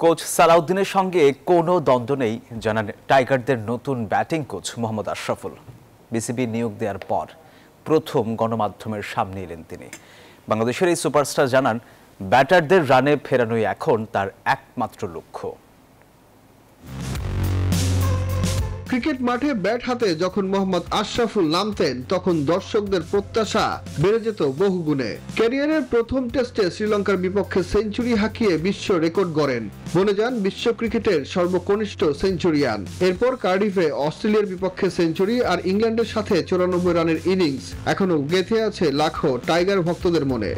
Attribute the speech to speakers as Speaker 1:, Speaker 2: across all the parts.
Speaker 1: Coach সালাউদ্দিনের সঙ্গে কোনো দ্বন্দ্ব নেই জানান টাইগারদের নতুন batting coach Mohammad Ashraful. BCB নিয়োগ দেওয়ার পর প্রথম গণমাধ্যমের সামনে এলেন তিনি। বাংলাদেশের এই সুপারস্টার জানান, ব্যাটারদের রানে ফেরানোই এখন তার একমাত্র লক্ষ্য।
Speaker 2: ক্রিকেট মাঠে ব্যাট হাতে যখন মোহাম্মদ আশরাফুল নামতেন তখন দর্শকদের প্রত্যাশা বেড়ে যেত বহুগুণে। ক্যারিয়ারের প্রথম টেস্টে শ্রীলঙ্কার বিপক্ষে সেঞ্চুরি হাঁকিয়ে বিশ্ব রেকর্ড গড়েন, বনে যান বিশ্ব ক্রিকেটের সর্বকনিষ্ঠ সেঞ্চুরিয়ান। এরপর কার্ডিফে অস্ট্রেলিয়ার বিপক্ষে সেঞ্চুরি আর ইংল্যান্ডের সাথে 94 রানের ইনিংস এখনো গেঁথে আছে লাখো টাইগার ভক্তদের মনে।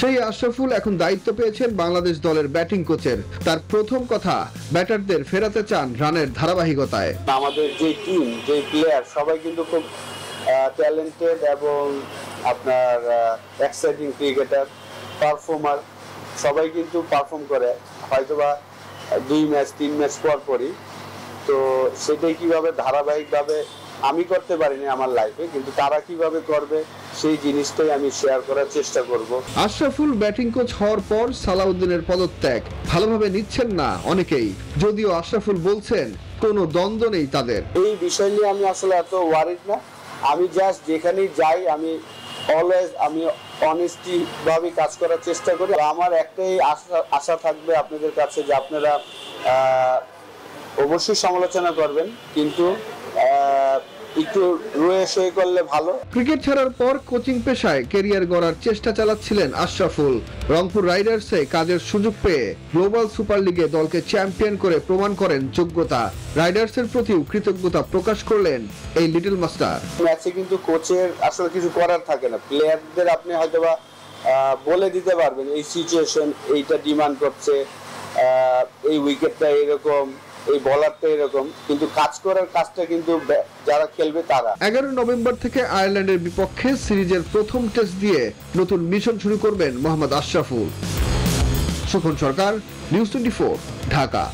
Speaker 2: সেই আশরাফুল এখন দায়িত্ব পেয়েছেন বাংলাদেশ দলের ব্যাটিং কোচের। তার প্রথম কথা, ব্যাটারদের ফেরাতে চান রানের ধারাবাহিকতায়।
Speaker 3: আমাদের যে টিম, যে প্লেয়ার সবাই কিন্তু খুব ট্যালেন্টেড এবং আপনার এক্সাইটিং ক্রিকেটার, পারফর্মার, সবাই কিন্তু পারফর্ম করে হয়তোবা 2 ম্যাচ 3 ম্যাচ পরই। তো সেটাই কিভাবে ধারাবাহিকভাবে আমি করতে পারিনি আমার লাইফে, কিন্তু তারা কিভাবে করবে সেই জিনিসটাই আমি শেয়ার করার চেষ্টা করব।
Speaker 2: আশরাফুল ব্যাটিং কোচ হওয়ার পর সালাউদ্দিনের পদত্যাগ ভালোভাবে নিচ্ছেন না অনেকেই, যদিও আশরাফুল বলছেন কোনো দ্বন্দ্ব নেই তাদের।
Speaker 3: এই বিষয় নিয়ে আমি আসলে এত ওয়ারিড না। আমি জাস্ট যেখানেই যাই আমি অলওয়েজ অনেস্টি ভাবে কাজ করার চেষ্টা করি। আমার একটাই আশা থাকবে আপনাদের কাছে যে আপনারা অবশ্যই সমালোচনা করবেন, কিন্তু একটু রয়ে সই করলে ভালো।
Speaker 2: ক্রিকেট ছাড়ার পর কোচিং পেশায় ক্যারিয়ার গড়ার চেষ্টা চালাচ্ছিলেন আশরাফুল। রংপুর রাইডার্সে কাজের সুযোগ পেয়ে গ্লোবাল সুপার লিগে দলকে চ্যাম্পিয়ন করে প্রমাণ করেন যোগ্যতা। রাইডার্সের প্রতিও কৃতজ্ঞতা প্রকাশ করলেন এই লিটল মাস্টার।
Speaker 3: ম্যাচে কিন্তু কোচের আসলে কিছু করার থাকে না, প্লেয়ারদের আপনি হয়তোবা বলে দিতে পারবেন এই সিচুয়েশন এইটা ডিমান্ড করছে, এই উইকেটটা এরকম, এই বলারটা এরকম, কিন্তু কাজ করার কাজটা কিন্তু যারা খেলবে তারা।
Speaker 2: 11 নভেম্বর থেকে আয়ারল্যান্ডের বিপক্ষে সিরিজের প্রথম টেস্ট দিয়ে নতুন মিশন শুরু করবেন মোহাম্মদ আশরাফুল। সুখন সরকার, নিউজ 24, ঢাকা।